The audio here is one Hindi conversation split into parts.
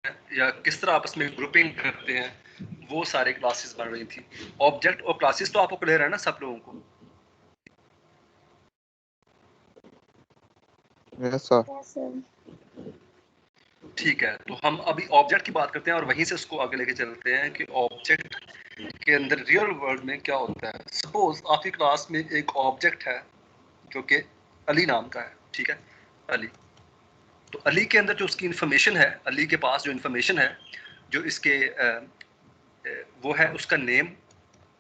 या किस तरह आपस में ग्रुपिंग करते हैं, वो सारे क्लासेस बन रही थी। ऑब्जेक्ट और क्लासेस तो आपको क्लियर है ना सब लोगों को? Yes sir. ठीक है, तो हम अभी ऑब्जेक्ट की बात करते हैं और वहीं से उसको आगे लेके चलते हैं कि ऑब्जेक्ट के अंदर रियल वर्ल्ड में क्या होता है। सपोज आपकी क्लास में एक ऑब्जेक्ट है जो कि अली नाम का है, ठीक है, अली। तो अली के अंदर जो उसकी इंफॉर्मेशन है, अली के पास जो इंफॉर्मेशन है, जो इसके वो है उसका नेम,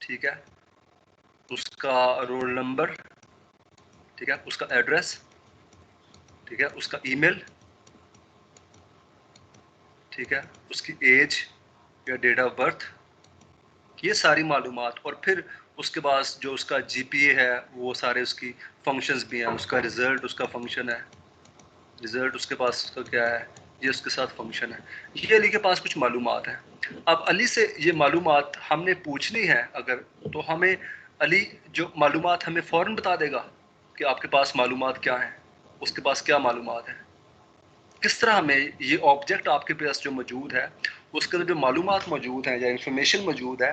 ठीक है, उसका रोल नंबर, ठीक है, उसका एड्रेस, ठीक है, उसका ईमेल, ठीक है, उसकी एज या डेट ऑफ बर्थ, ये सारी मालूमात। और फिर उसके पास जो उसका जीपीए है, वो सारे उसकी फंक्शंस भी हैं, उसका रिजल्ट उसका फंक्शन है, रिजल्ट उसके पास उसका क्या है, ये उसके साथ फंक्शन है। ये अली के पास कुछ मालूमात है। अब अली से ये मालूमात हमने पूछनी है अगर, तो हमें अली जो मालूमात हमें फ़ौरन बता देगा कि आपके पास मालूमात क्या है, उसके पास क्या मालूमात है। किस तरह हमें ये ऑब्जेक्ट आपके पास जो मौजूद है, उसके अंदर जो मालूमात मौजूद हैं या इंफॉर्मेशन मौजूद है,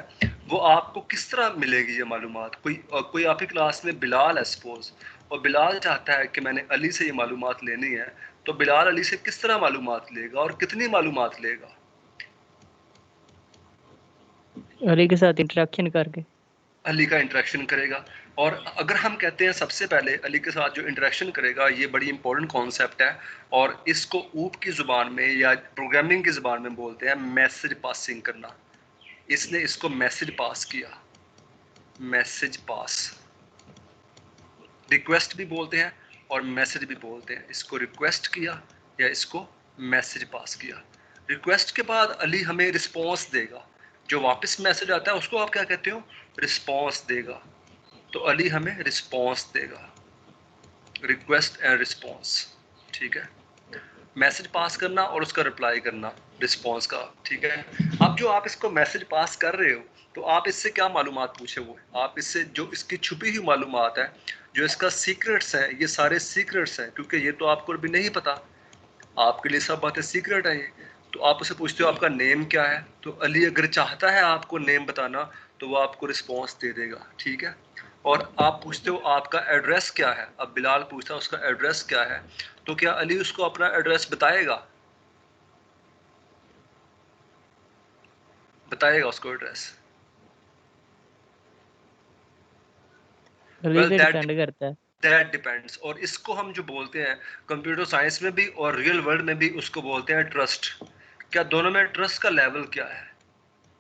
वो आपको किस तरह मिलेगी ये मालूमात। कोई आपकी क्लास में बिलाल है सपोज, और बिलाल चाहता है कि मैंने अली से ये मालूमात लेनी है, तो बिलाल अली से किस तरह मालूमात लेगा और कितनी मालूमात लेगा? अली के साथ इंटरेक्शन करके। अली का इंटरेक्शन करेगा। और अगर हम कहते हैं सबसे पहले अली के साथ जो इंटरेक्शन करेगा, ये बड़ी इंपॉर्टेंट कॉन्सेप्ट है, और इसको ऊप की ज़ुबान में या प्रोग्रामिंग की ज़ुबान में बोलते हैं मैसेज पासिंग करना। इसने इसको मैसेज पास किया, मैसेज पास, रिक्वेस्ट भी बोलते हैं और मैसेज भी बोलते हैं। इसको रिक्वेस्ट किया या इसको मैसेज पास किया। रिक्वेस्ट के बाद अली हमें रिस्पॉन्स देगा, जो वापस मैसेज आता है उसको आप क्या कहते हो, रिस्पॉन्स देगा। तो अली हमें रिस्पॉन्स देगा, रिक्वेस्ट एंड रिस्पॉन्स, ठीक है। मैसेज पास करना और उसका रिप्लाई करना रिस्पॉन्स का, ठीक है। अब जो आप इसको मैसेज पास कर रहे हो, तो आप इससे क्या मालूमात पूछे हुए, आप इससे जो इसकी छुपी हुई मालूमात है, जो इसका सीक्रेट्स है, ये सारे सीक्रेट्स हैं, क्योंकि ये तो आपको अभी नहीं पता, आपके लिए सब बातें सीक्रेट हैं ये। तो आप उसे पूछते हो आपका नेम क्या है, तो अली अगर चाहता है आपको नेम बताना, तो वो आपको रिस्पॉन्स दे देगा, ठीक है। और आप पूछते हो आपका एड्रेस क्या है, अब बिलाल पूछता है उसका एड्रेस क्या है, तो क्या अली उसको अपना एड्रेस बताएगा, बताएगा उसको एड्रेस? अली पे डिपेंड करता है। That depends. और इसको हम जो बोलते हैं कंप्यूटर साइंस में भी और रियल वर्ल्ड में भी, उसको बोलते हैं ट्रस्ट। क्या दोनों में ट्रस्ट का लेवल क्या है?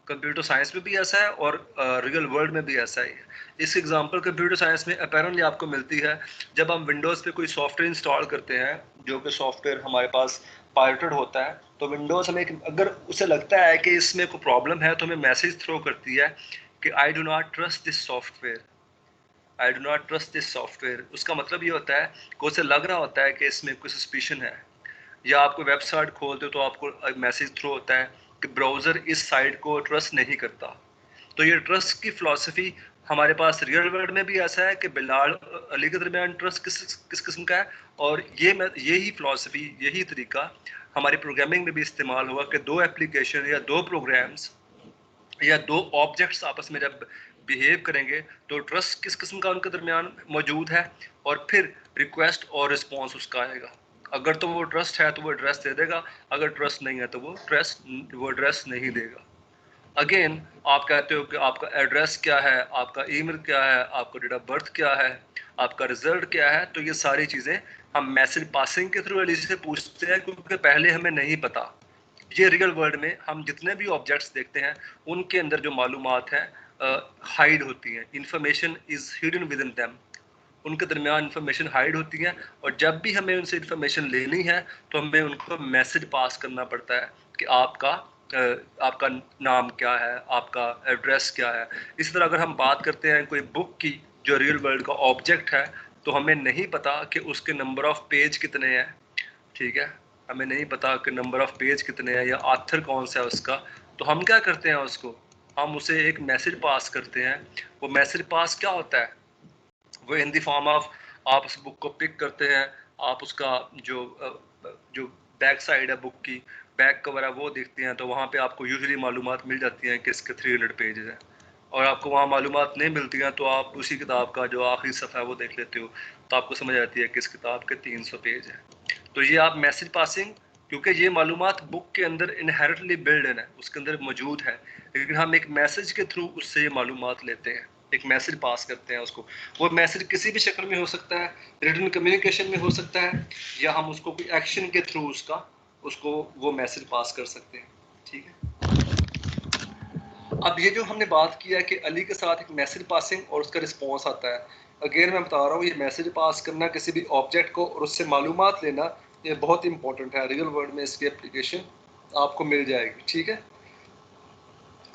कंप्यूटर साइंस में भी ऐसा है और रियल वर्ल्ड में भी ऐसा ही है। इस एग्जांपल कंप्यूटर साइंस में अपेरेंटली आपको मिलती है जब हम विंडोज़ पे कोई सॉफ्टवेयर इंस्टॉल करते हैं, जो कि सॉफ्टवेयर हमारे पास पायरेटेड होता है, तो विंडोज़ हमें अगर उसे लगता है कि इसमें कोई प्रॉब्लम है, तो हमें मैसेज थ्रो करती है कि I do not trust this software, I do not trust this software. उसका मतलब ये होता है कि उसे लग रहा होता है कि इसमें कोई सस्पिशन है। या आपको वेबसाइट खोलते हो तो आपको मैसेज थ्रू होता है कि ब्राउज़र इस साइट को ट्रस्ट नहीं करता। तो ये ट्रस्ट की फ़िलॉसफी हमारे पास रियल वर्ल्ड में भी ऐसा है कि बिलाल अली के दरमियान ट्रस्ट किस किस किस्म का है, और यही फ़िलॉसफी, यही तरीका हमारी प्रोग्रामिंग में भी इस्तेमाल हुआ कि दो एप्लीकेशन या दो प्रोग्राम्स या दो ऑब्जेक्ट्स आपस में जब बिहेव करेंगे, तो ट्रस्ट किस किस्म का उनके दरमियान मौजूद है, और फिर रिक्वेस्ट और रिस्पॉन्स उसका आएगा। अगर तो वो ट्रस्ट है तो वो एड्रेस दे देगा, अगर ट्रस्ट नहीं है तो वो एड्रेस नहीं देगा। अगेन आप कहते हो कि आपका एड्रेस क्या है, आपका ईमेल क्या है, आपका डेट ऑफ बर्थ क्या है, आपका रिजल्ट क्या है, तो ये सारी चीज़ें हम मैसेज पासिंग के थ्रू से पूछते हैं, क्योंकि पहले हमें नहीं पता। ये रियल वर्ल्ड में हम जितने भी ऑब्जेक्ट्स देखते हैं, उनके अंदर जो मालूमात है हाइड होती हैं, information is hidden with in them. उनके दरमियान इंफॉर्मेशन हाइड होती है, और जब भी हमें उनसे इंफॉर्मेशन लेनी है, तो हमें उनको मैसेज पास करना पड़ता है कि आपका नाम क्या है, आपका एड्रेस क्या है। इसी तरह अगर हम बात करते हैं कोई बुक की जो रियल वर्ल्ड का ऑब्जेक्ट है, तो हमें नहीं पता कि उसके नंबर ऑफ पेज कितने हैं, ठीक है, हमें नहीं पता कि नंबर ऑफ पेज कितने हैं या ऑथर कौन सा है उसका। तो हम क्या करते हैं उसको, हम उसे एक मैसेज पास करते हैं। वो मैसेज पास क्या होता है, वो इन द फॉर्म ऑफ, आप उस बुक को पिक करते हैं, आप उसका जो बैक साइड है बुक की, बैक कवर है वो देखते हैं तो वहाँ पे आपको यूजुअली मालूमात मिल जाती हैं कि इसके 300 पेजेस हैं, और आपको वहाँ मालूमात नहीं मिलती हैं तो आप उसी किताब का जो आखिरी सफ़ा है वो देख लेते हो, तो आपको समझ आती है कि इस किताब के 300 पेज हैं। तो ये आप मैसेज पासिंग, क्योंकि ये मालूमात बुक के अंदर इनहेरेंटली बिल्ड इन है, उसके अंदर मौजूद है, लेकिन हम एक मैसेज के थ्रू उससे ये मालूमात लेते हैं, एक मैसेज पास करते हैं उसको। वो मैसेज किसी भी शक्ल में हो सकता है, रिटन कम्युनिकेशन में हो सकता है, या हम उसको कोई एक्शन के थ्रू उसको वो मैसेज पास कर सकते हैं। ठीक है, अब ये जो हमने बात किया है कि अली के साथ एक मैसेज पासिंग और उसका रिस्पॉन्स आता है, अगेन मैं बता रहा हूँ ये मैसेज पास करना किसी भी ऑब्जेक्ट को और उससे मालूमात लेना, ये बहुत इंपॉर्टेंट है। रियल वर्ल्ड में इसकी एप्लीकेशन आपको मिल जाएगी। ठीक है,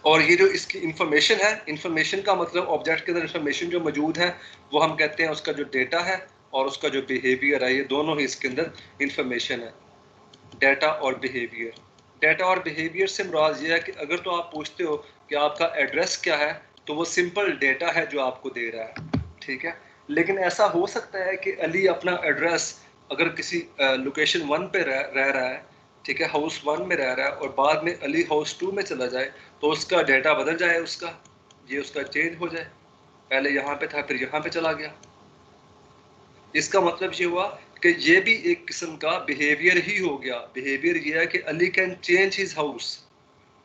और ये जो इसकी इंफॉर्मेशन है, इंफॉर्मेशन का मतलब ऑब्जेक्ट के अंदर इंफॉर्मेशन जो मौजूद है वो हम कहते हैं उसका जो डेटा है और उसका जो बिहेवियर है, ये दोनों ही इसके अंदर इंफॉर्मेशन है, डेटा और बिहेवियर। डेटा और बिहेवियर से मुराद ये है कि अगर तो आप पूछते हो कि आपका एड्रेस क्या है, तो वो सिंपल डेटा है जो आपको दे रहा है। ठीक है, लेकिन ऐसा हो सकता है कि अली अपना एड्रेस अगर किसी लोकेशन 1 पे रह रहा है, ठीक है, हाउस 1 में रह रहा है, और बाद में अली हाउस 2 में चला जाए, तो उसका डेटा बदल जाए, उसका चेंज हो जाए, पहले यहाँ पे था फिर यहाँ पे चला गया। इसका मतलब ये हुआ कि ये भी एक किस्म का बिहेवियर ही हो गया। बिहेवियर ये है कि Ali can change his house,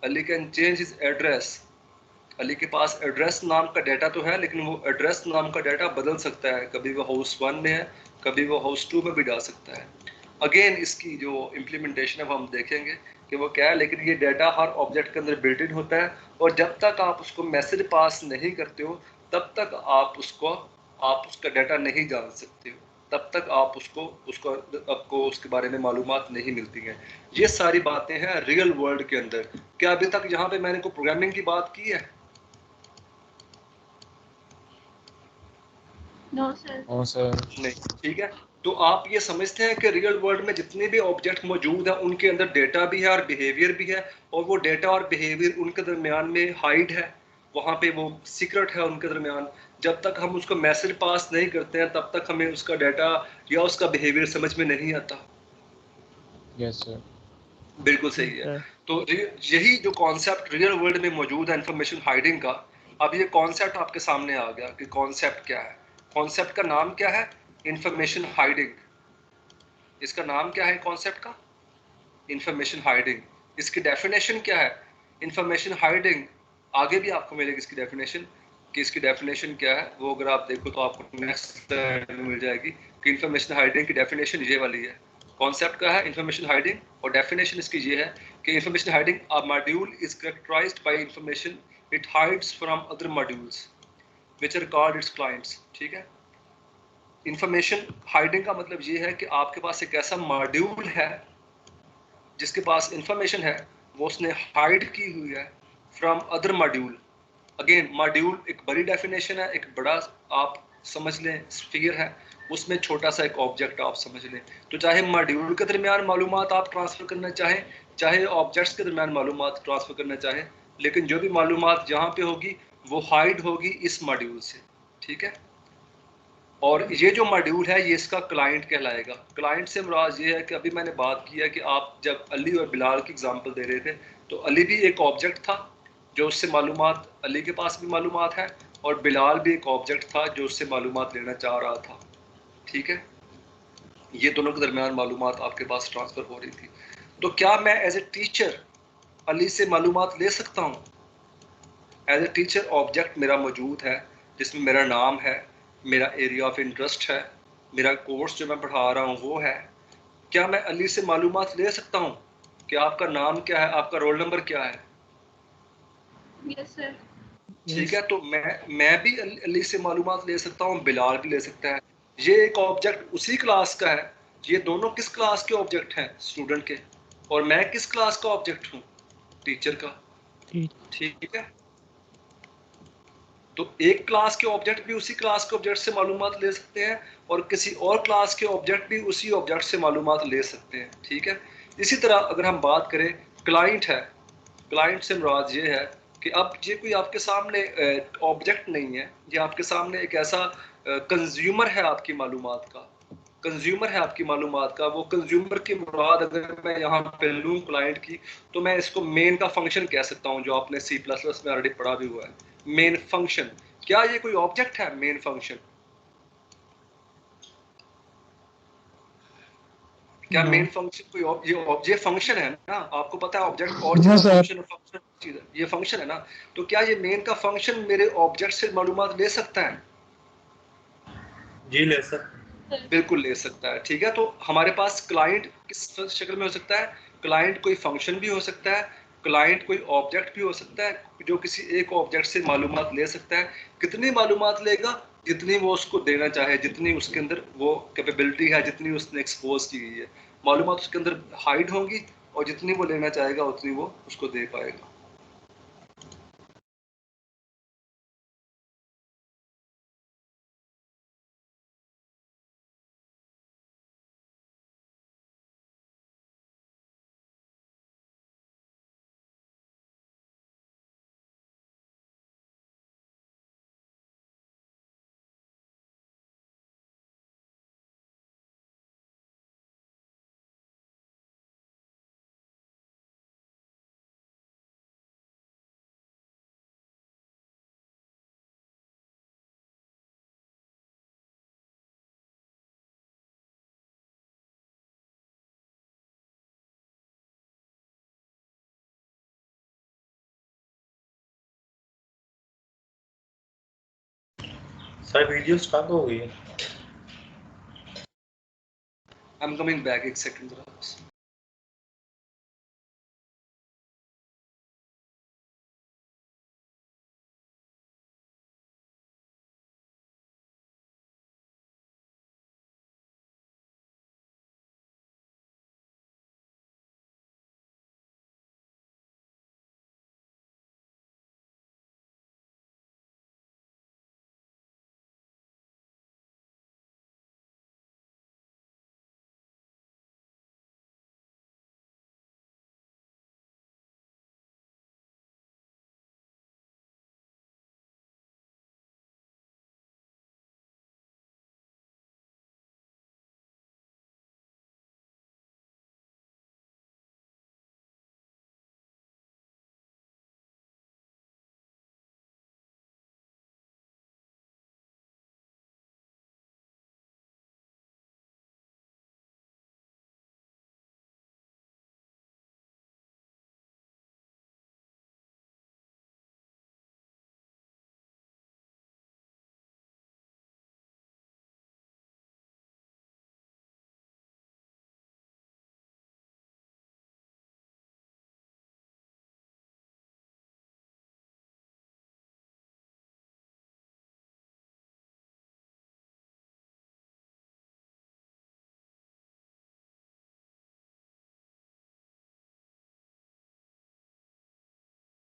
Ali can change his address. Ali के पास एड्रेस नाम का डाटा तो है, लेकिन वो एड्रेस नाम का डाटा बदल सकता है, कभी वो हाउस 1 में है, कभी वो हाउस 2 में भी डाल सकता है। अगेन इसकी जो इम्प्लीमेंटेशन है वो हम देखेंगे कि वो क्या है, लेकिन ये डाटा हर ऑब्जेक्ट के अंदर बिल्ट इन होता है, और जब तक आप उसको मैसेज पास नहीं करते हो तब तक आप उसका डाटा नहीं जान सकते हो, तब तक आपको उसके बारे में मालूमात नहीं मिलती हैं। ये सारी बातें हैं रियल वर्ल्ड के अंदर। क्या अभी तक यहाँ पे मैंने कोई प्रोग्रामिंग की बात की है? No sir. नहीं। ठीक है, तो आप ये समझते हैं कि रियल वर्ल्ड में जितने भी ऑब्जेक्ट मौजूद हैं उनके अंदर डेटा भी है और बिहेवियर भी है, और वो डेटा और बिहेवियर उनके दरमियान में हाइड है, वहाँ पे वो सीक्रेट है उनके दरमियान। जब तक हम उसको मैसेज पास नहीं करते हैं तब तक हमें उसका डेटा या उसका बिहेवियर समझ में नहीं आता। यस सर, बिल्कुल सही है। तो यही जो कॉन्सेप्ट रियल वर्ल्ड में मौजूद है इंफॉर्मेशन हाइडिंग का, अब ये कॉन्सेप्ट आपके सामने आ गया कि कॉन्सेप्ट क्या है। कॉन्सेप्ट का नाम क्या है? Information hiding. इसका नाम क्या है कॉन्सेप्ट का? Information hiding. इसकी डेफिनेशन क्या है? इंफॉर्मेशन हाइडिंग आगे भी आपको मिलेगी इसकी डेफिनेशन, कि इसकी डेफिनेशन क्या है वो अगर आप देखो तो आपको नेक्स्ट स्लाइड में मिल जाएगी कि इंफॉर्मेशन हाइडिंग की डेफिनेशन ये वाली है। कॉन्सेप्ट का है इंफॉर्मेशन हाइडिंग, और डेफिनेशन इसकी ये है कि information hiding a module is characterised by information it hides from other modules which are called its clients. ठीक है, इंफॉर्मेशन हाइडिंग का मतलब ये है कि आपके पास एक ऐसा मॉड्यूल है जिसके पास इंफॉर्मेशन है वो उसने हाइड की हुई है from other module. Again module एक बड़ी डेफिनेशन है, एक बड़ा आप समझ लें स्फीयर है, उसमें छोटा सा एक ऑब्जेक्ट आप समझ लें। तो चाहे मॉड्यूल के दरमियान मालूमात आप ट्रांसफ़र करना चाहें, चाहे ऑब्जेक्ट्स के दरमियान मालूमात ट्रांसफ़र करना चाहें, लेकिन जो भी मालूमात जहाँ पे होगी वो हाइड होगी इस मॉड्यूल से। ठीक है, और ये जो मॉड्यूल है ये इसका क्लाइंट कहलाएगा। क्लाइंट से मुराद ये है कि अभी मैंने बात की है कि आप जब अली और बिलाल की एग्जांपल दे रहे थे, तो अली भी एक ऑब्जेक्ट था जो उससे मालूमात, अली के पास भी मालूमात है, और बिलाल भी एक ऑब्जेक्ट था जो उससे मालूमात लेना चाह रहा था। ठीक है, ये दोनों के दरमियान मालूमात आपके पास ट्रांसफ़र हो रही थी। तो क्या मैं एज ए टीचर अली से मालूमात ले सकता हूँ? एज ए टीचर ऑब्जेक्ट मेरा मौजूद है जिसमें मेरा नाम है, मेरा एरिया ऑफ इंटरेस्ट है, मेरा कोर्स जो मैं पढ़ा रहा हूँ वो है। क्या मैं अली से मालूमात ले सकता हूँ कि आपका नाम क्या है, आपका रोल नंबर क्या है? Yes sir. ठीक है, तो मैं भी अली से मालूमात ले सकता हूँ, बिलाल भी ले सकता है। ये एक ऑब्जेक्ट उसी क्लास का है। ये दोनों किस क्लास के ऑब्जेक्ट हैं? स्टूडेंट के। और मैं किस क्लास का ऑब्जेक्ट हूँ? टीचर का। ठीक है, तो एक क्लास के ऑब्जेक्ट भी उसी क्लास के ऑब्जेक्ट से मालूमात ले सकते हैं, और किसी और क्लास के ऑब्जेक्ट भी उसी ऑब्जेक्ट से मालूमात ले सकते हैं। ठीक है, इसी तरह अगर हम बात करें क्लाइंट है, क्लाइंट से मुराद ये है कि अब ये कोई आपके सामने ऑब्जेक्ट नहीं है, ये आपके सामने एक ऐसा कंज्यूमर है आपकी मालूमात का। कंज्यूमर है आपकी मालूमात का, वो कंज्यूमर की मुराद अगर मैं यहाँ पे लूँ क्लाइंट की, तो मैं इसको मेन का फंक्शन कह सकता हूँ, जो आपने C++ में ऑलरेडी पढ़ा भी हुआ है। मेन फंक्शन, क्या ये कोई ऑब्जेक्ट है मेन फंक्शन? क्या नो मेन फंक्शन कोई ये फंक्शन है ना? आपको पता है ऑब्जेक्ट और नो चीज सर। फंक्शन और फंक्शन चीज है, ये फंक्शन है ना? तो क्या ये मेन का फंक्शन मेरे ऑब्जेक्ट से मालूमात ले सकता है? जी ले सकते। बिल्कुल ले सकता है। ठीक है, तो हमारे पास क्लाइंट किस शक्ल में हो सकता है? क्लाइंट कोई फंक्शन भी हो सकता है, क्लाइंट कोई ऑब्जेक्ट भी हो सकता है जो किसी एक ऑब्जेक्ट से मालूमात ले सकता है। कितनी मालूमात लेगा? जितनी वो उसको देना चाहे, जितनी उसके अंदर वो कैपेबिलिटी है, जितनी उसने एक्सपोज की गई है। मालूमात उसके अंदर हाइड होंगी और जितनी वो लेना चाहेगा उतनी वो उसको दे पाएगा। सर वीडियो स्टॉप हो गई है। आई एम कमिंग बैक, एक सेकंड जरा।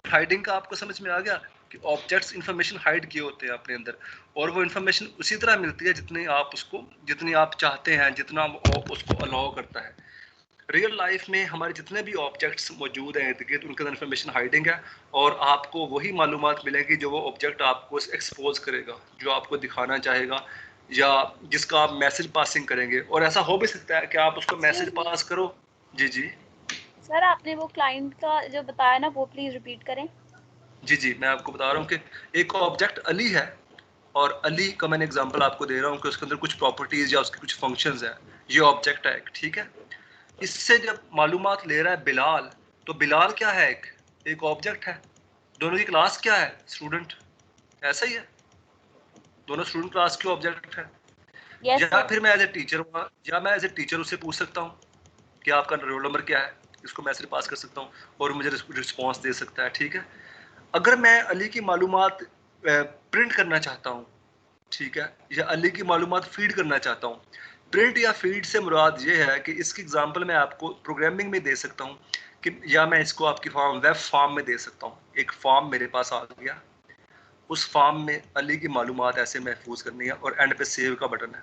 हाइडिंग का आपको समझ में आ गया कि ऑब्जेक्ट्स इंफॉर्मेशन हाइड किए होते हैं अपने अंदर, और वो इंफॉर्मेशन उसी तरह मिलती है जितनी आप चाहते हैं, जितना वो उसको अलाउ करता है। रियल लाइफ में हमारे जितने भी ऑब्जेक्ट्स मौजूद हैं इर्द गिर्द, उनके अंदर इंफॉर्मेशन हाइडिंग है, और आपको वही मालूमात मिलेगी जो वो ऑब्जेक्ट आपको एक्सपोज करेगा, जो आपको दिखाना चाहेगा, या जिसका आप मैसेज पासिंग करेंगे। और ऐसा हो भी सकता है कि आप उसको मैसेज पास करो। जी जी सर आपने वो क्लाइंट का जो बताया ना, वो प्लीज रिपीट करें। जी जी मैं आपको बता रहा हूँ कि एक ऑब्जेक्ट अली है, और अली का मैंने एग्जांपल आपको दे रहा हूँ कि उसके अंदर कुछ प्रॉपर्टीज या उसके कुछ फंक्शंस हैं। ये ऑब्जेक्ट है एक, ठीक है। इससे जब मालूमात ले रहा है बिलाल, तो बिलाल क्या है? एक ऑब्जेक्ट है। दोनों की क्लास क्या है? स्टूडेंट। ऐसा ही है, दोनों स्टूडेंट क्लास के ऑब्जेक्ट है। यस या सर। फिर मैं एज ए टीचर उससे पूछ सकता हूँ कि आपका रोल नंबर क्या है, इसको मैसेज पास कर सकता हूँ और मुझे रिस्पॉन्स दे सकता है। ठीक है, अगर मैं अली की मालूमात प्रिंट करना चाहता हूँ, ठीक है, या अली की मालूमात फीड करना चाहता हूँ, प्रिंट या फीड से मुराद ये है कि इसकी एग्जांपल मैं आपको प्रोग्रामिंग में दे सकता हूँ कि, या मैं इसको आपकी फॉर्म वेब फॉर्म में दे सकता हूँ। एक फॉर्म मेरे पास आ गया, उस फॉर्म में अली की मालूमात ऐसे महफूज करनी है, और एंड पे सेव का बटन है,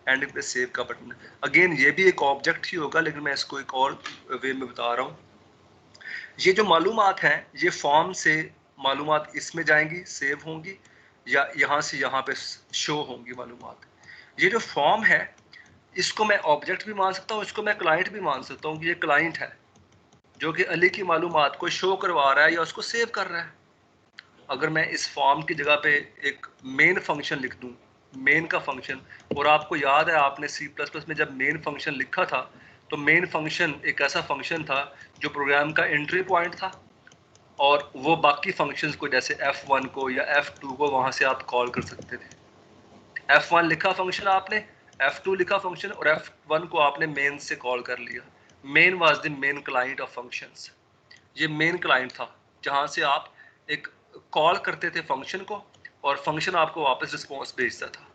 एंड पे सेव का बटन है। अगेन ये भी एक ऑब्जेक्ट ही होगा, लेकिन मैं इसको एक और वे में बता रहा हूँ। ये जो मालूमात हैं, ये फॉर्म से मालूमात इसमें जाएंगी, सेव होंगी, या यहाँ से यहाँ पे शो होंगी मालूमात। ये जो फॉर्म है इसको मैं ऑब्जेक्ट भी मान सकता हूँ, इसको मैं क्लाइंट भी मान सकता हूँ कि ये क्लाइंट है जो कि अली की मालूमात को शो करवा रहा है या उसको सेव कर रहा है। अगर मैं इस फॉर्म की जगह पे एक मेन फंक्शन लिख दूं, मेन का फंक्शन, और आपको याद है आपने C++ में जब मेन फंक्शन लिखा था तो मेन फंक्शन एक ऐसा फंक्शन था जो प्रोग्राम का एंट्री पॉइंट था और वो बाकी फंक्शंस को जैसे F1 को या F2 को वहां से आप कॉल कर सकते थे। F1 लिखा फंक्शन आपने, F2 लिखा फंक्शन और F1 को आपने मेन से कॉल कर लिया। Main was the main client of functions. ये मेन क्लाइंट था जहां से आप एक कॉल करते थे फंक्शन को और फंक्शन आपको वापस रिस्पॉन्स भेजता था।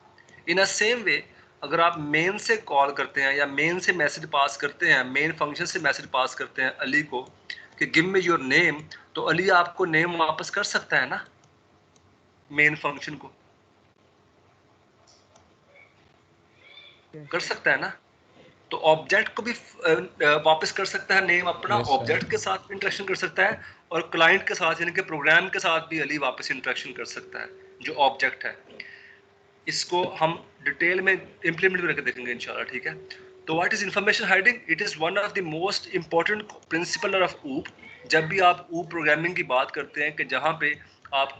इन अ सेम वे अगर आप मेन से कॉल करते हैं या मेन से मैसेज पास करते हैं, मेन फंक्शन से मैसेज पास करते हैं अली को कि गिव मी योर नेम, तो अली आपको नेम वापस कर सकता है ना मेन फंक्शन को, कर सकता है ना। तो ऑब्जेक्ट को भी वापस कर सकता है नेम अपना, Yes, sir. ऑब्जेक्ट के साथ इंटरेक्शन कर सकता है और क्लाइंट के साथ यानी कि प्रोग्राम के साथ भी अली वापस इंटरेक्शन कर सकता है जो ऑब्जेक्ट है। इसको हम डिटेल में इंप्लीमेंट करके देखेंगे इंशाल्लाह, ठीक है। तो what is information hiding? It is one of the most important principle of ऊप। जब भी आप ऊप प्रोग्रामिंग की बात करते हैं कि जहाँ पे आप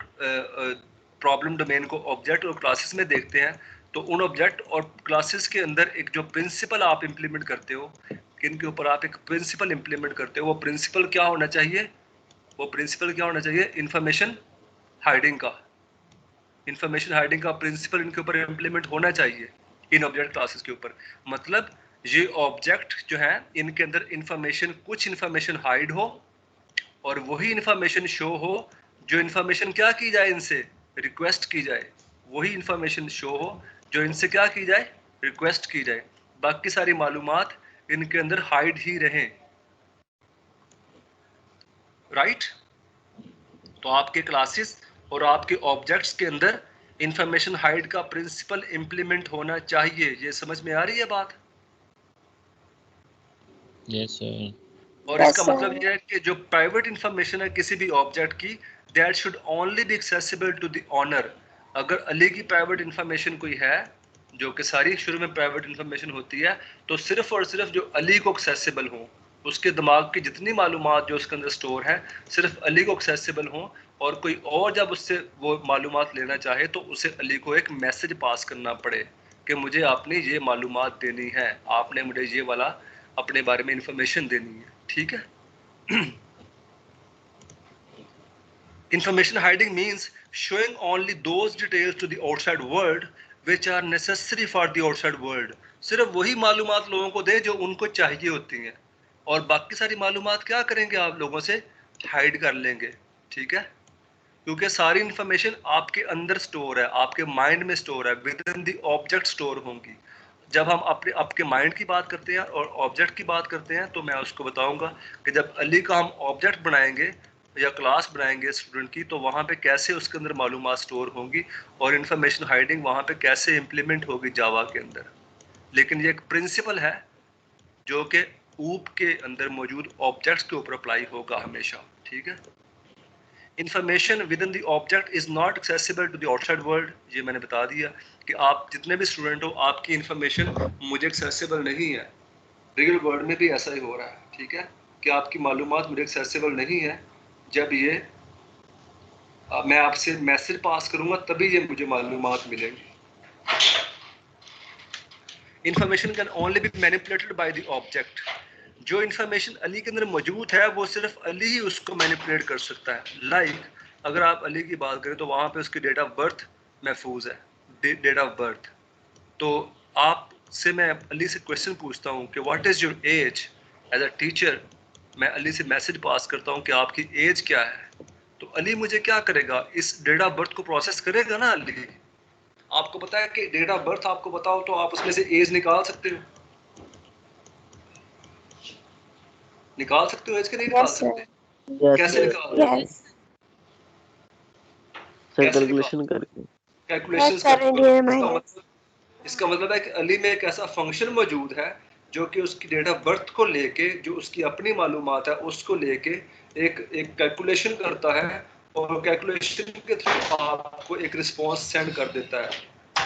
प्रॉब्लम डोमेन को ऑब्जेक्ट और क्लासेस में देखते हैं, तो उन ऑब्जेक्ट और क्लासेस के अंदर एक जो प्रिंसिपल आप इंप्लीमेंट करते हो, किन के ऊपर आप एक प्रिंसिपल इंप्लीमेंट करते हो, वो प्रिंसिपल क्या होना चाहिए? वो प्रिंसिपल क्या होना चाहिए? इंफॉर्मेशन हाइडिंग का। इंफॉर्मेशन हाइडिंग का प्रिंसिपल इनके ऊपर इंप्लीमेंट होना चाहिए इन ऑब्जेक्ट क्लासेस के ऊपर। मतलब ये ऑब्जेक्ट जो है इनके अंदर इंफॉर्मेशन, कुछ इंफॉर्मेशन हाइड हो और वही इंफॉर्मेशन शो हो जो इंफॉर्मेशन क्या की जाए, इनसे रिक्वेस्ट की जाए। वही इंफॉर्मेशन शो हो जो इनसे क्या की जाए, रिक्वेस्ट की जाए। बाकी सारी मालूमात इनके अंदर हाइड ही रहें, राइट। तो आपके क्लासेस और आपके ऑब्जेक्ट्स के अंदर इंफॉर्मेशन हाइड का प्रिंसिपल इंप्लीमेंट होना चाहिए। ये समझ में आ रही है बात? Yes, sir. और इसका मतलब ये है कि जो प्राइवेट इंफॉर्मेशन है किसी भी ऑब्जेक्ट की, that should only be accessible to the owner. अगर अली की प्राइवेट इंफॉर्मेशन कोई है, जो कि सारी शुरू में प्राइवेट इंफॉर्मेशन होती है, तो सिर्फ और सिर्फ जो अली को एक्सेसिबल हो, उसके दिमाग की जितनी मालूमात जो उसके अंदर स्टोर है सिर्फ अली को एक्सेसिबल हो, और कोई और जब उससे वो मालूमात लेना चाहे तो उसे अली को एक मैसेज पास करना पड़े कि मुझे आपने ये मालूमात देनी है, आपने मुझे ये वाला अपने बारे में इंफॉर्मेशन देनी है, ठीक है। Information hiding means showing only those details to the outside world which are necessary for the outside world। सिर्फ वही मालूमात लोगों को दे जो उनको चाहिए होती हैं, और बाकी सारी मालूमात क्या करेंगे, आप लोगों से हाइड कर लेंगे, ठीक है। क्योंकि सारी इंफॉर्मेशन आपके अंदर स्टोर है, आपके माइंड में स्टोर है, with in the object store होंगी। जब हम अपने आपके माइंड की बात करते हैं और ऑब्जेक्ट की बात करते हैं, तो मैं उसको बताऊंगा कि जब अली का हम ऑब्जेक्ट बनाएंगे या क्लास बनाएंगे स्टूडेंट की, तो वहाँ पे कैसे उसके अंदर मालूमात स्टोर होंगी और इन्फॉर्मेशन हाइडिंग वहाँ पे कैसे इम्प्लीमेंट होगी जावा के अंदर। लेकिन ये एक प्रिंसिपल है जो कि ऊप के अंदर मौजूद ऑब्जेक्ट्स के ऊपर अप्लाई होगा हमेशा, ठीक है। Information within the object is not accessible to the outside world. ये मैंने बता दिया कि आप जितने भी स्टूडेंट हो, आपकी इंफॉर्मेशन मुझे एक्सेसिबल नहीं है। रियल वर्ल्ड में भी ऐसा ही हो रहा है, ठीक है, कि आपकी मालूमात मुझे एक्सेसिबल नहीं है। जब ये मैं आपसे मैसेज पास करूंगा तभी ये मुझे मालूमात मिलेंगी। Information can only be manipulated by the object. जो इंफॉर्मेशन अली के अंदर मौजूद है वो सिर्फ अली ही उसको मैनिपुलेट कर सकता है। लाइक अगर आप अली की बात करें तो वहाँ पे उसकी डेट ऑफ बर्थ महफूज है, डेट ऑफ बर्थ। तो आपसे मैं अली से क्वेश्चन पूछता हूँ कि what is your age, as a teacher मैं अली से मैसेज पास करता हूँ कि आपकी एज क्या है, तो अली मुझे क्या करेगा, इस डेट ऑफ बर्थ को प्रोसेस करेगा ना अली। आपको पता है कि डेट ऑफ बर्थ आपको बताओ तो आप उसमें से एज निकाल सकते हो, निकाल सकते हो एज के नहीं निकाल सकते? कैसे निकाल कैलकुलेशन करके कैलकुलेशन। इसका मतलब है कि अली में एक ऐसा फंक्शन मौजूद है जो कि उसकी डेट ऑफ बर्थ को लेके, जो उसकी अपनी मालूमात है उसको लेके एक कैलकुलेशन करता है और कैलकुलेशन के थ्रू आपको एक रिस्पॉन्स सेंड कर देता है।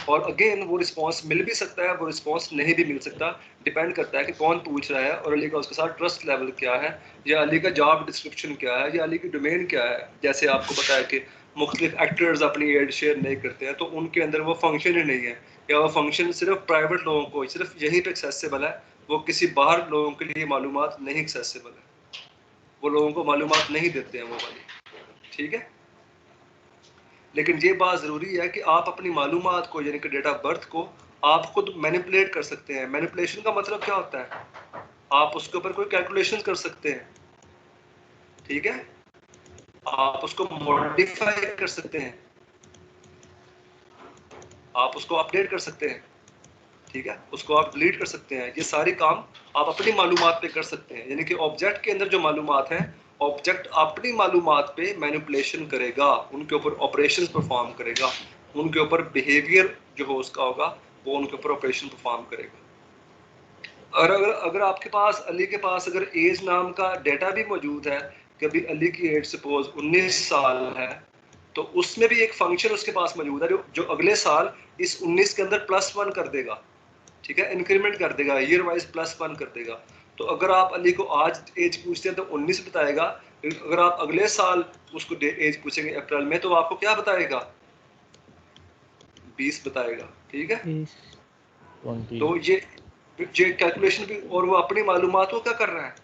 और अगेन वो रिस्पॉन्स मिल भी सकता है, वो रिस्पॉन्स नहीं भी मिल सकता, डिपेंड करता है कि कौन पूछ रहा है और अली का उसके साथ ट्रस्ट लेवल क्या है, या अली का जॉब डिस्क्रिप्शन क्या है, या अली की डोमेन क्या है। जैसे आपको पता है कि मुख्तलिफ एक्टर्स अपनी एड शेयर नहीं करते हैं, तो उनके अंदर वो फंक्शन ही नहीं है, या वो फंक्शन सिर्फ प्राइवेट लोगों को सिर्फ यहीं पे एक्सेसिबल है, वो किसी बाहर लोगों के लिए मालूमात नहीं एक्सेसिबल है, वो लोगों को मालूमात नहीं देते हैं वो वाली। ठीक है, लेकिन ये बात ज़रूरी है कि आप अपनी मालूमात को, यानी कि डेट ऑफ बर्थ को, आप खुद मैनिपुलेट कर सकते हैं। मैनिपुलेशन का मतलब क्या होता है? आप उसके ऊपर कोई कैलकुलेशन कर सकते हैं, ठीक है, आप उसको मॉडिफाई कर सकते हैं, आप उसको अपडेट कर सकते हैं, ठीक है, उसको आप डिलीट कर सकते हैं। ये सारी काम आप अपनी मालूमात पे कर सकते हैं, यानी कि ऑब्जेक्ट के अंदर जो मालूमात हैं, ऑब्जेक्ट अपनी मालूमात पे मैनिपुलेशन करेगा, उनके ऊपर ऑपरेशन परफॉर्म करेगा, उनके ऊपर बिहेवियर जो हो उसका होगा, वो उनके ऊपर ऑपरेशन परफॉर्म करेगा। और अगर आपके पास, अली के पास अगर एज नाम का डेटा भी मौजूद है कि अभी अली की एज सपोज 19 साल है, तो उसमें भी एक फंक्शन उसके पास मौजूद है जो अगले साल इस 19 के अंदर +1 कर देगा, ठीक है, इंक्रीमेंट कर देगा, ईयर वाइज +1 कर देगा। तो अगर आप अली को आज एज पूछते हैं तो 19 बताएगा, अगर आप अगले साल उसको एज पूछेंगे अप्रैल में, तो आपको क्या बताएगा? 20 बताएगा, ठीक है। इस 20. तो ये कैलकुलेशन भी, और वो अपनी मालूमात को क्या कर रहा है,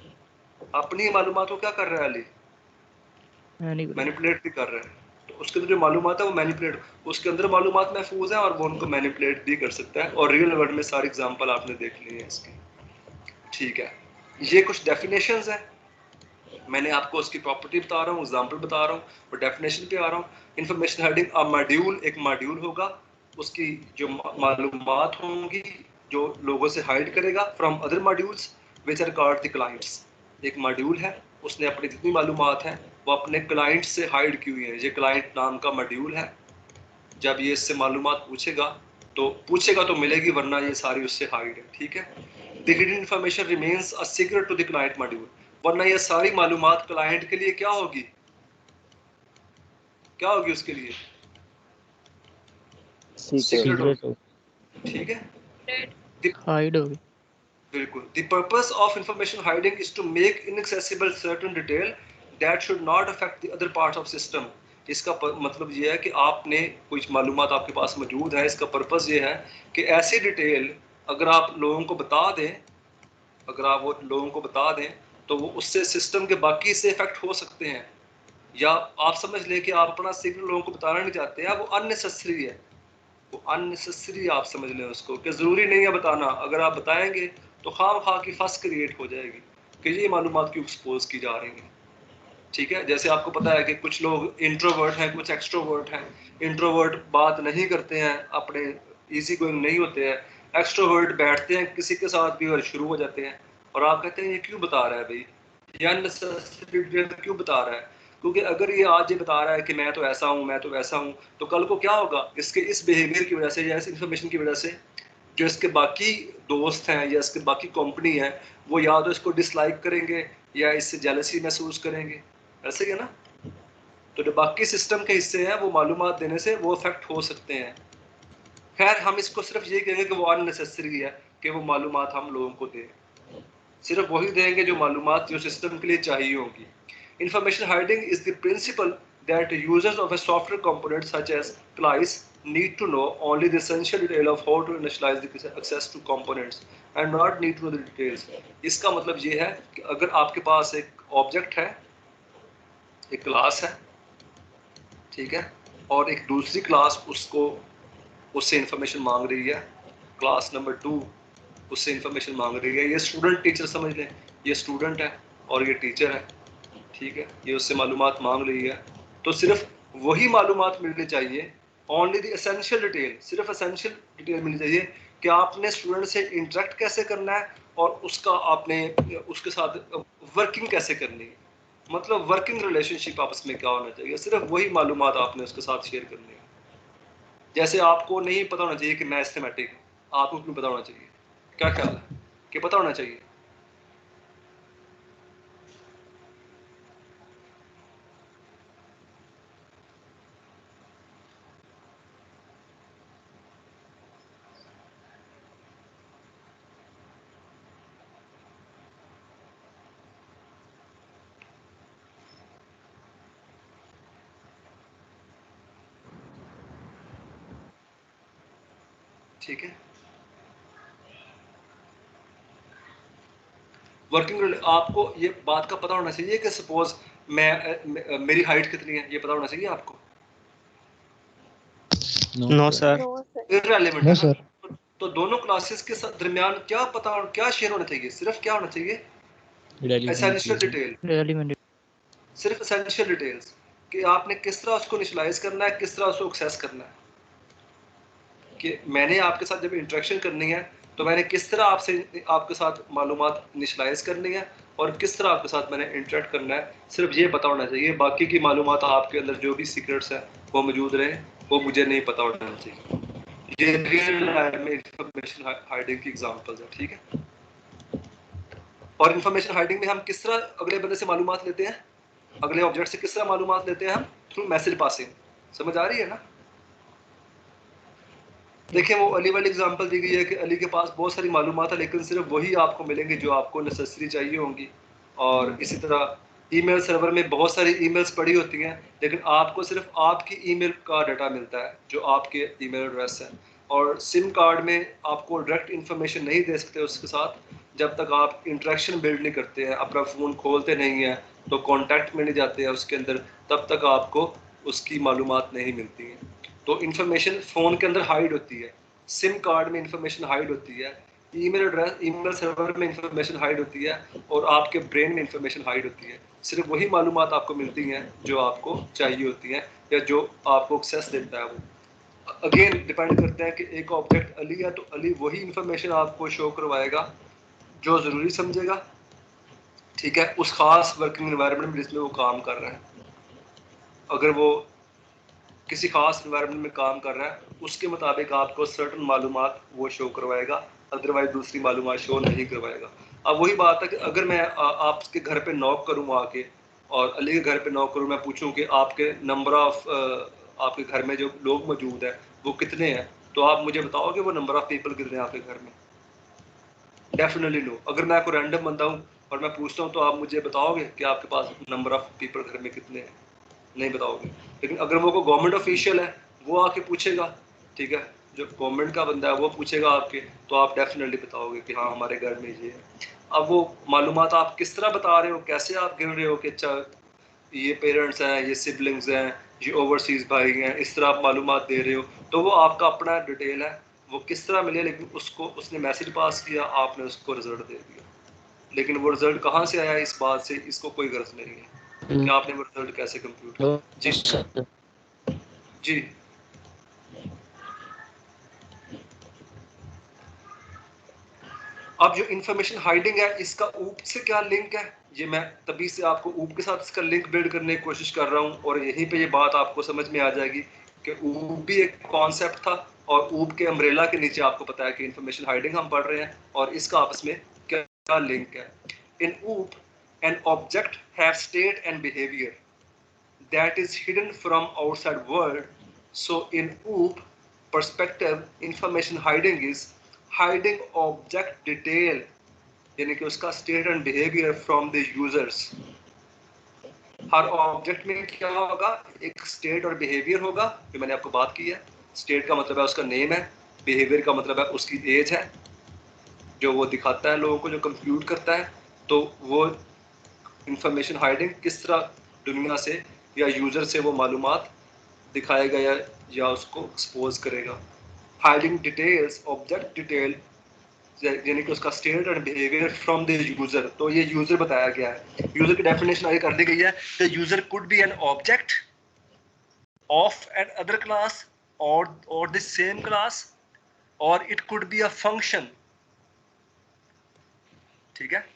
अपनी मालूमात को क्या कर रहा है अली? मैनिपुलेट। मैनिपुलेट भी कर रहा है। तो उसके अंदर जो मालूमात है वो मैनिपुलेट, उसके अंदर मालूमात महफूज है और वो उनको मैनिपुलेट भी कर सकता है। और रियल वर्ल्ड में सारी एग्जांपल आपने देख ली है इसकी, ठीक है। ये कुछ डेफिनेशंस हैं, मैंने आपको उसकी प्रॉपर्टी बता रहा हूँ, एग्जांपल बता रहा हूँ और डेफिनेशन पे आ रहा हूँ। इंफॉर्मेशन हेडिंग अ मॉड्यूल, एक मॉड्यूल होगा, उसकी जो मालूमात होंगी जो लोगों से हाइड करेगा from other modules which are called the clients. एक मॉड्यूल है, उसने अपनी जितनी मालूमात है वो अपने क्लाइंट से हाइड की हुई है, ये क्लाइंट नाम का मॉड्यूल है। जब ये इससे मालूमात पूछेगा तो मिलेगी, वरना ये सारी उससे हाइड है, ठीक है। The hidden information remains a secret to the client module, वरना ये सारी मालूमात क्लाइंट के लिए क्या होगी, क्या होगी उसके लिए? Secret secret Secret. होगी, ठीक है। हाइड हो गई। बिल्कुल। The purpose of information hiding is to make inaccessible certain detail that should not affect the other parts of system। इसका मतलब ये है कि आपने कुछ मालूमात आपके पास मौजूद है, इसका पर्पस ये है कि ऐसी डिटेल अगर आप लोगों को बता दें, अगर आप वो लोगों को बता दें तो वो उससे सिस्टम के बाकी से इफेक्ट हो सकते हैं। या आप समझ लें कि आप अपना सीक्रेट लोगों को बताना नहीं चाहते हैं, वो अननेसेसरी है, वो अननेसेसरी आप समझ लें उसको, कि ज़रूरी नहीं है बताना। अगर आप बताएंगे तो खाम खा की फस क्रिएट हो जाएगी कि ये मालूमात क्यों एक्सपोज की जा रही हैं, ठीक है। जैसे आपको पता है कि कुछ लोग इंट्रोवर्ट हैं, कुछ एक्सट्रोवर्ट हैं। इंट्रोवर्ट बात नहीं करते हैं, अपने इजी गोइंग नहीं होते हैं। एक्सट्रोवर्ट बैठते हैं किसी के साथ भी और शुरू हो जाते हैं, और आप कहते हैं ये क्यों बता रहा है भाई, ये अननेसेसरी क्यों बता रहा है? क्योंकि अगर ये आज ये बता रहा है कि मैं तो ऐसा हूँ, मैं तो वैसा हूँ, तो कल को क्या होगा? इसके इस बिहेवियर की वजह से या इस इंफॉर्मेशन की वजह से जो इसके बाकी दोस्त हैं या इसके बाकी कंपनी है, वो या तो इसको डिसलाइक करेंगे या इससे जेलसी महसूस करेंगे, ऐसे ही है ना। तो जो बाकी सिस्टम के हिस्से हैं वो मालूमात देने से वो अफेक्ट हो सकते हैं। खैर हम इसको सिर्फ ये कहेंगे कि वो अननेसेसरी है कि वो मालूमात हम लोगों को दें, सिर्फ वही देंगे जो मालूमात जो सिस्टम के लिए चाहिए होगी। Information hiding is the principle that users of a software component such as CLIs need to know only the essential detail of how to initialize the access to components and not need to know the details। इसका मतलब ये है कि अगर आपके पास एक ऑब्जेक्ट है, एक क्लास है, ठीक है, और एक दूसरी क्लास उससे इंफॉर्मेशन मांग रही है, क्लास नंबर 2 उससे इंफॉर्मेशन मांग रही है। ये स्टूडेंट टीचर समझ लें, ये स्टूडेंट है और ये टीचर है, ठीक है, ये उससे मालूमात मांग रही है। तो सिर्फ वही मालूमात मिलनी चाहिए, ओनली द एसेंशियल डिटेल, सिर्फ एसेंशियल डिटेल मिलनी चाहिए कि आपने स्टूडेंट से इंटरेक्ट कैसे करना है और उसका आपने उसके साथ वर्किंग कैसे करनी है, मतलब वर्किंग रिलेशनशिप आपस में क्या होना चाहिए, सिर्फ वही मालूमात आपने उसके साथ शेयर करनी है। जैसे आपको नहीं पता होना चाहिए कि मैथमेटिक है, आपको क्यों पता होना चाहिए? क्या ख्याल है कि पता होना चाहिए? ठीक है। वर्किंग आपको ये बात का पता होना चाहिए कि सपोज मेरी हाइट कितनी है ये पता होना चाहिए आपको। No sir. No sir. Irrelevant no है ना। सर। तो दोनों क्लासेस के दरमियान क्या पता और क्या शेयर होना चाहिए, सिर्फ क्या होना चाहिए, एसेंशियल डिटेल, रियली सिर्फ एसेंशियल डिटेल्स कि आपने किस तरह उसको इनिशियलाइज करना है, किस तरह उसको एक्सेस करना है। कि मैंने आपके साथ जब इंटरेक्शन करनी है तो मैंने किस तरह आपके साथ मालूमात इनिशियलाइज करनी है और किस तरह आपके साथ मैंने इंटरेक्ट करना है, सिर्फ ये पता होना चाहिए। बाकी की मालूमात आपके अंदर जो भी सीक्रेट्स हैं वो मौजूद रहे, वो मुझे नहीं पता होना चाहिए। ये रियल लाइफ में इंफॉर्मेशन हाइडिंग की एग्जांपल्स है, ठीक है। और इंफॉर्मेशन हाइडिंग में हम किस तरह अगले बंदे से मालूमात लेते हैं, अगले ऑब्जेक्ट से किस तरह मालूमात लेते हैं हम, थ्रू मैसेज पासिंग। समझ आ रही है ना। देखिए वो अली वाली एग्जांपल दी गई है कि अली के पास बहुत सारी मालूमात है लेकिन सिर्फ वही आपको मिलेंगे जो आपको नेसेसरी चाहिए होंगी। और इसी तरह ईमेल सर्वर में बहुत सारी ईमेल्स पड़ी होती हैं लेकिन आपको सिर्फ आपकी ईमेल का डाटा मिलता है जो आपके ईमेल एड्रेस है। और सिम कार्ड में आपको डायरेक्ट इन्फॉर्मेशन नहीं दे सकते उसके साथ जब तक आप इंटरेक्शन बिल्ड नहीं करते हैं, अपना फ़ोन खोलते नहीं हैं, तो कॉन्टैक्ट में नहीं जाते हैं उसके अंदर, तब तक आपको उसकी मालूमात नहीं मिलती हैं। तो इन्फॉर्मेशन फ़ोन के अंदर हाइड होती है, सिम कार्ड में इंफॉर्मेशन हाइड होती है, ईमेल एड्रेस ईमेल सर्वर में इंफॉर्मेशन हाइड होती है और आपके ब्रेन में इंफॉर्मेशन हाइड होती है। सिर्फ वही मालूमात आपको मिलती हैं जो आपको चाहिए होती हैं या जो आपको एक्सेस देता है। वो अगेन डिपेंड करता है कि एक ऑब्जेक्ट अली है तो अली वही इंफॉर्मेशन आपको शो करवाएगा जो ज़रूरी समझेगा, ठीक है, उस खास वर्किंग एनवायरनमेंट में जिसमें वो काम कर रहा है। अगर वो किसी खास एनवायरनमेंट में काम कर रहा है उसके मुताबिक आपको सर्टन मालूमात वो शो करवाएगा, अदरवाइज दूसरी मालूमात शो नहीं करवाएगा। अब वही बात है कि अगर मैं आपके घर पे नॉक करूँ आके और अली के घर पे नॉक करूँ, मैं पूछूं कि आपके नंबर ऑफ आपके घर में जो लोग मौजूद हैं वो कितने हैं, तो आप मुझे बताओगे वो नंबर ऑफ पीपल कितने हैं आपके घर में? Definitely no. अगर मैं कोई रैंडम बंदा हूँ और मैं पूछता हूँ तो आप मुझे बताओगे कि आपके पास नंबर ऑफ पीपल घर में कितने हैं? नहीं बताओगे। लेकिन अगर वो कोई गवर्नमेंट ऑफिशियल है वो आके पूछेगा, ठीक है, जो गवर्नमेंट का बंदा है वो पूछेगा आपके, तो आप डेफिनेटली बताओगे कि हाँ हमारे घर में ये है। अब वो मालूमात आप किस तरह बता रहे हो, कैसे आप गिन रहे हो कि अच्छा ये पेरेंट्स हैं, ये सिबलिंग्स हैं, ये ओवरसीज भाई हैं, इस तरह आप मालूमात दे रहे हो, तो वो आपका अपना डिटेल है, वो किस तरह मिले, लेकिन उसको उसने मैसेज पास किया, आपने उसको रिजल्ट दे दिया। लेकिन वो रिजल्ट कहाँ से आया इस बात से इसको कोई गर्ज नहीं है कि आपने वो रिजल्ट कैसे कंप्यूट किया। जी जी अब जो इंफॉर्मेशन हाइडिंग है इसका ऊप से क्या लिंक है, ये मैं तभी से आपको ऊप के साथ इसका लिंक बिल्ड करने की कोशिश कर रहा हूँ और यहीं पे ये बात आपको समझ में आ जाएगी कि ऊप भी एक कॉन्सेप्ट था और ऊप के अम्ब्रेला के नीचे आपको पता है कि इंफॉर्मेशन हाइडिंग हम पढ़ रहे हैं और इसका आपस में क्या लिंक है। इन ऊप an object have state and behaviour that is hidden from outside world. So in OOP perspective, information hiding is hiding object detail, यानी कि उसका state and behavior from the users. Her object में क्या होगा, एक स्टेट और बिहेवियर होगा, जो मैंने आपको बात की है। स्टेट का मतलब है उसका नेम है, बिहेवियर का मतलब है उसकी एज है, जो वो दिखाता है लोगों को, जो कंप्यूट करता है। तो वो इंफॉर्मेशन हाइडिंग किस तरह दुनिया से या यूज़र से वो मालूमात दिखाएगा या उसको एक्सपोज करेगा। हाइडिंग डिटेल्स ऑब्जेक्ट डिटेल यानी कि उसका state and behaviour from the user. तो ये यूज़र बताया गया है, यूज़र की डेफिनेशन आगे कर दी गई है। The user could be an object of another class or the same class or it could be a function, ठीक है।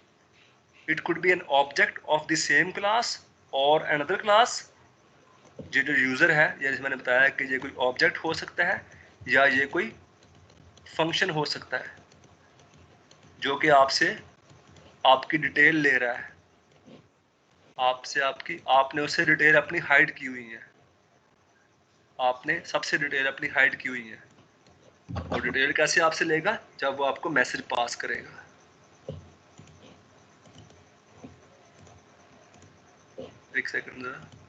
It could be an object of the same class or another class। ये जो यूजर है या जैसे मैंने बताया कि ये कोई ऑब्जेक्ट हो सकता है या ये कोई फंक्शन हो सकता है जो कि आपसे आपकी डिटेल ले रहा है, आपसे आपने उससे डिटेल अपनी हाइड की हुई है, आपने सबसे डिटेल अपनी हाइड की हुई है। और डिटेल कैसे आपसे लेगा, जब वो आपको मैसेज पास करेगा। एक सेकंड जरा।